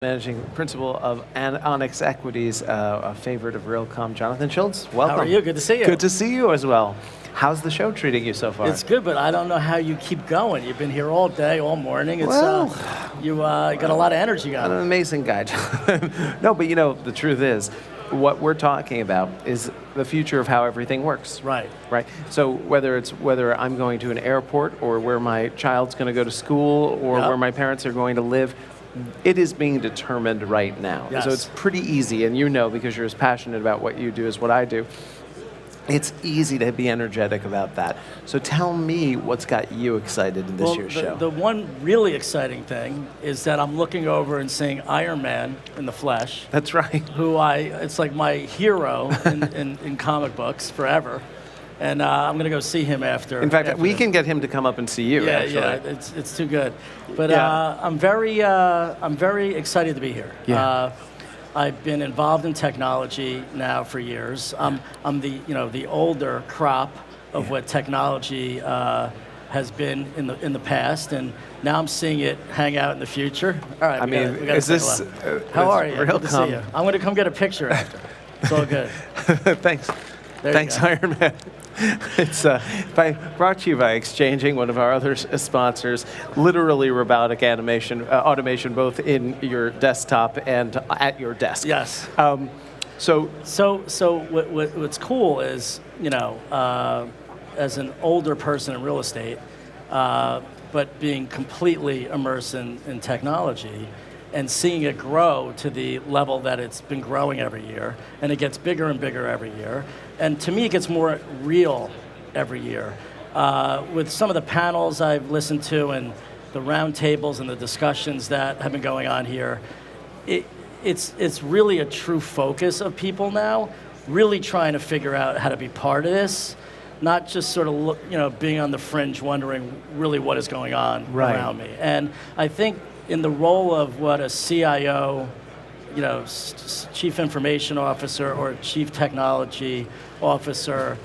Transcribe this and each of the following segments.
Managing Principal of Onyx Equities, a favorite of Realcomm, Jonathan Schultz. Welcome. How are you? Good to see you. Good to see you as well. How's the show treating you so far? It's good, but I don't know how you keep going. You've been here all day, all morning. It's you got a lot of energy going. I'm an amazing guy. No, but the truth is, what we're talking about is the future of how everything works. Right. Right. So whether I'm going to an airport or where my child's going to go to school or where my parents are going to live, it is being determined right now. Yes. So it's pretty easy, and because you're as passionate about what you do as what I do, it's easy to be energetic about that. So tell me what's got you excited in this year's show. The one really exciting thing is that I'm looking over and seeing Iron Man in the flesh. That's right. It's like my hero in comic books forever. And I'm going to go see him after. In fact, we can get him to come up and see you. Yeah, actually. yeah, it's too good. But I'm very excited to be here. Yeah. I've been involved in technology now for years. I'm the older crop of what technology has been in the past, and now I'm seeing it hang out in the the All right, we gotta is this? How are you? Good to see Realcomm. you. I'm going to come get a picture after. It's all good. Thanks. There Thanks, Iron Man. It's brought to you by Exchanging, one of our other sponsors. Literally robotic automation, both in your desktop and at your desk. Yes. So what's cool is, as an older person in real estate, but being completely immersed in technology and seeing it grow to the level that it's been growing every year, and it gets bigger and bigger every year. And to me, it gets more real every year. With some of the panels I've listened to and the roundtables and the discussions that have been going on here, it's really a true focus of people now, really trying to figure out how to be part of this, not just sort of being on the fringe wondering really what is going on around me. And I think in the role of what a CIO, Chief Information Officer or Chief Technology Officer's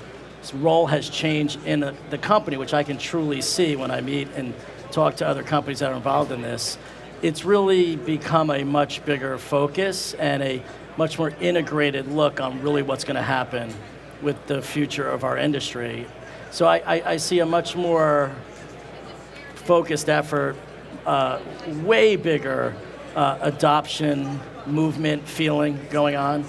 role has changed in the company, which I can truly see when I meet and talk to other companies that are involved in this. It's really become a much bigger focus and a much more integrated look on really what's going to happen with the future of our industry. So I see a much more focused effort, way bigger adoption movement feeling going on.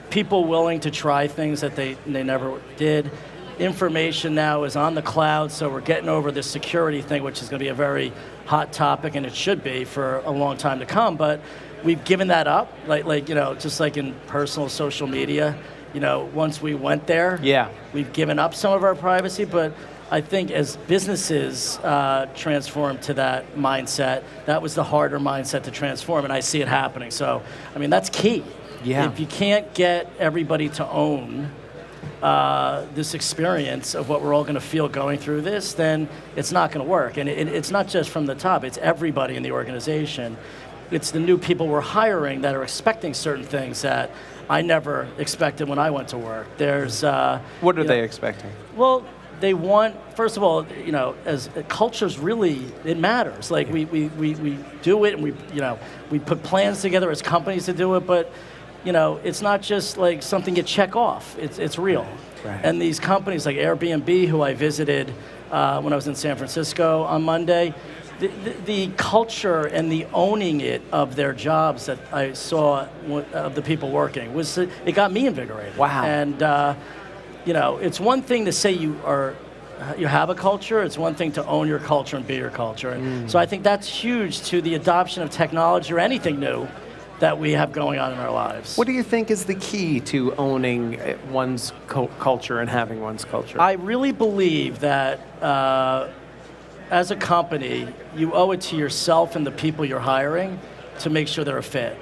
People willing to try things that they never did. Information now is on the cloud, so we're getting over the security thing, which is going to be a very hot topic, and it should be for a long time to come. But we've given that up, just like in personal social media. Once we went there, we've given up some of our privacy, but I think as businesses transform to that mindset, that was the harder mindset to transform, and I see it happening. So, that's key. Yeah. If you can't get everybody to own this experience of what we're all going to feel going through this, then it's not going to work. And it's not just from the top, it's everybody in the organization. It's the new people we're hiring that are expecting certain things that I never expected when I went to work. There's what are they expecting? Well, they want, first of all, as culture's really, it matters. Like we do it, and we put plans together as companies to do it, but it's not just like something you check off. It's real. Right. And these companies like Airbnb, who I visited when I was in San Francisco on Monday, the culture and the owning it of their jobs that I saw of the people working it got me invigorated. Wow. And it's one thing to say you have a culture. It's one thing to own your culture and be your culture. And so I think that's huge to the adoption of technology or anything new that we have going on in our lives. What do you think is the key to owning one's culture and having one's culture? I really believe that as a company, you owe it to yourself and the people you're hiring to make sure they're a fit.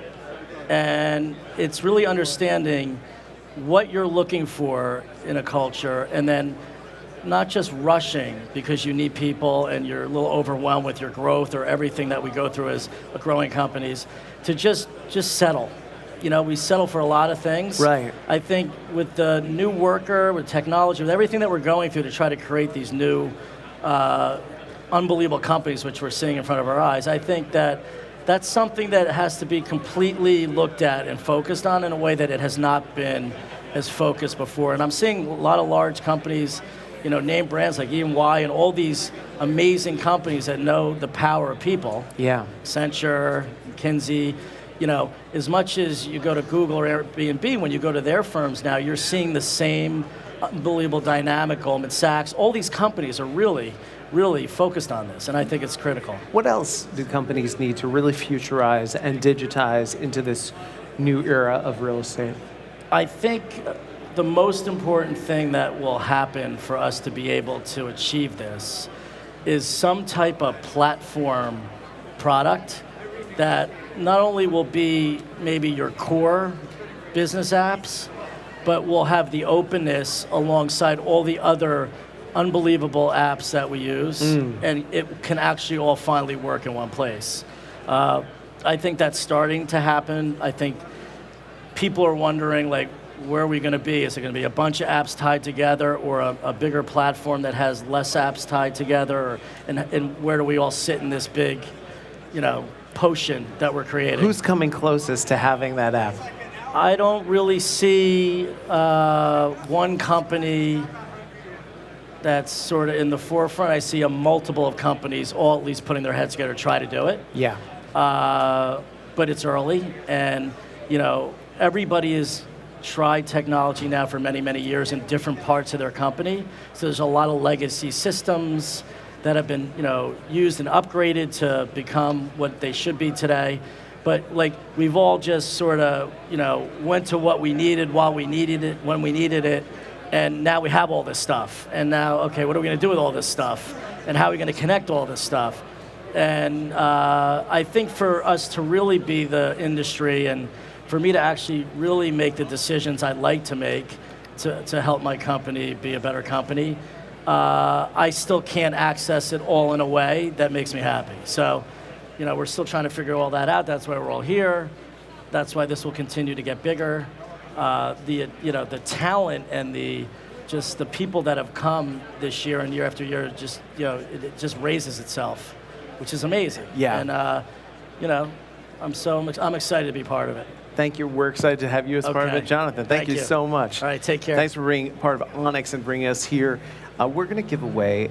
And it's really understanding what you're looking for in a culture, and then not just rushing because you need people and you're a little overwhelmed with your growth or everything that we go through as growing companies, to just settle. We settle for a lot of things. Right. I think with the new worker, with technology, with everything that we're going through to try to create these new unbelievable companies, which we're seeing in front of our eyes, I think that that's something that has to be completely looked at and focused on in a way that it has not been as focused before. And I'm seeing a lot of large companies, name brands like EY and all these amazing companies that know the power of people. Yeah. Accenture, McKinsey, as much as you go to Google or Airbnb, when you go to their firms now, you're seeing the same unbelievable dynamic. Goldman Sachs, all these companies are really focused on this, and I think it's critical. What else do companies need to really futurize and digitize into this new era of real estate? I think the most important thing that will happen for us to be able to achieve this is some type of platform product that not only will be maybe your core business apps, but will have the openness alongside all the other unbelievable apps that we use, and it can actually all finally work in one place. I think that's starting to happen. I think people are wondering, where are we going to be? Is it going to be a bunch of apps tied together, or a bigger platform that has less apps tied together? And where do we all sit in this big, potion that we're creating? Who's coming closest to having that app? I don't really see one company that's sort of in the forefront. I see a multiple of companies all at least putting their heads together to try to do it. Yeah. But it's early, and everybody has tried technology now for many, many years in different parts of their company. So there's a lot of legacy systems that have been used and upgraded to become what they should be today. But we've all just sort of went to what we needed while we needed it, when we needed it. And now we have all this stuff. And now, okay, what are we going to do with all this stuff? And how are we going to connect all this stuff? And I think for us to really be the industry, and for me to actually really make the decisions I'd like to make to help my company be a better company, I still can't access it all in a way that makes me happy. So, we're still trying to figure all that out. That's why we're all here. That's why this will continue to get bigger. The talent and the people that have come this year and year after year, it just raises itself, which is amazing. Yeah. And I'm excited to be part of it. Thank you. We're excited to have you as part of it, Jonathan. Thank you so much. All right, take care. Thanks for being part of Onyx and bringing us here. We're going to give away